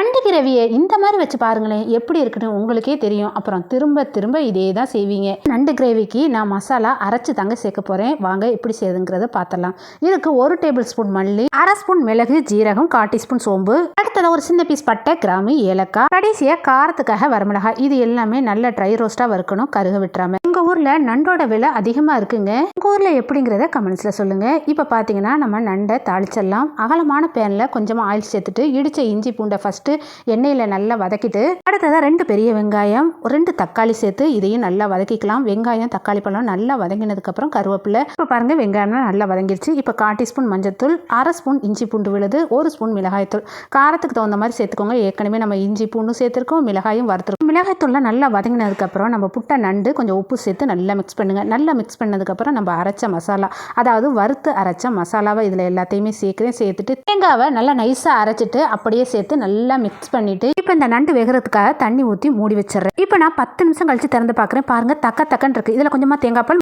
நண்டு கிரவியை இந்த மாதிரி வச்சு பாருங்களேன், எப்படி இருக்குன்னு உங்களுக்கே தெரியும். அப்புறம் திரும்ப திரும்ப இதே தான் செய்வீங்க. நண்டு கிரேவிக்கு நான் மசாலா அரைச்சி தாங்க சேர்க்க போகிறேன். வாங்க எப்படி செய்யுதுங்கிறத பார்த்துடலாம். இதுக்கு 1 டேபிள் ஸ்பூன் மல்லி, 1/2 ஸ்பூன் மிளகு, ஜீரகம், 1/4 டீஸ்பூன் சோம்பு, அடுத்ததாக ஒரு சின்ன பீஸ் பட்டை, கிராம்பு, ஏலக்காய், கடைசியாக காரத்துக்காக வரமிளகாய். இது எல்லாமே நல்ல ட்ரை ரோஸ்ட்டாக வறுக்கணும், கருக விட்டுறாம. உங்கள் ஊரில் நண்டோட விலை அதிகமாக இருக்குங்க. உங்கள் ஊரில் எப்படிங்கிறத கமெண்ட்ஸில் சொல்லுங்கள். இப்போ பார்த்தீங்கன்னா நம்ம நண்டை தாளிச்சிடலாம். அகலமான பேனில் கொஞ்சமாக ஆயில் சேர்த்துட்டு இடித்த இஞ்சி பூண்டை ஃபஸ்ட்டு எண்ணெயில் நல்லா வதக்கிட்டு, அடுத்ததாக 2 பெரிய வெங்காயம், 2 தக்காளி சேர்த்து இதையும் நல்லா வதக்கிக்கலாம். வெங்காயம் தக்காளி பழம் நல்லா வதங்கினதுக்கப்புறம் கருவேப்பிலை. இப்போ பாருங்கள் வெங்காயம் நல்லா வதங்கிடுச்சு. இப்போ 1/4 டீஸ்பூன் மஞ்சத்தூள், 1/2 ஸ்பூன் இஞ்சி பூண்டு விழுது, 1 ஸ்பூன் மிளகாய்த்தூள். காரத்துக்கு தகுந்த மாதிரி சேர்த்துக்கோங்க. ஏற்கனவே நம்ம இஞ்சி பூண்டும் சேர்த்துருக்கோம், மிளகாயும் வறுத்துருக்கோம். மிளகாய்த்தூள்லாம் நல்லா வதங்கினதுக்கப்புறம் நம்ம புட்ட நண்டு கொஞ்சம் உப்பு சேர்த்து நல்லா மிக்ஸ் பண்ணுங்கள். நல்லா மிக்ஸ் பண்ணதுக்கப்புறம் நம்ம அரைச்ச மசாலா, அதாவது வறுத்து அரைச்ச மசாலாவை இதில் எல்லாத்தையுமே சேர்த்துட்டு தேங்காவை நல்லா நைஸாக அரைச்சிட்டு அப்படியே சேர்த்து நல்லா மிக்ஸ் பண்ணிவிட்டு இப்போ இந்த நண்டு வேகிறதுக்காக தண்ணி ஊற்றி மூடி வச்சிடுறேன். இப்போ நான் 10 நிமிஷம் கழித்து திறந்து பார்க்குறேன். பாருங்கள் தக்கன்னு இருக்குது. இதில் கொஞ்சமாக தேங்காய் பால்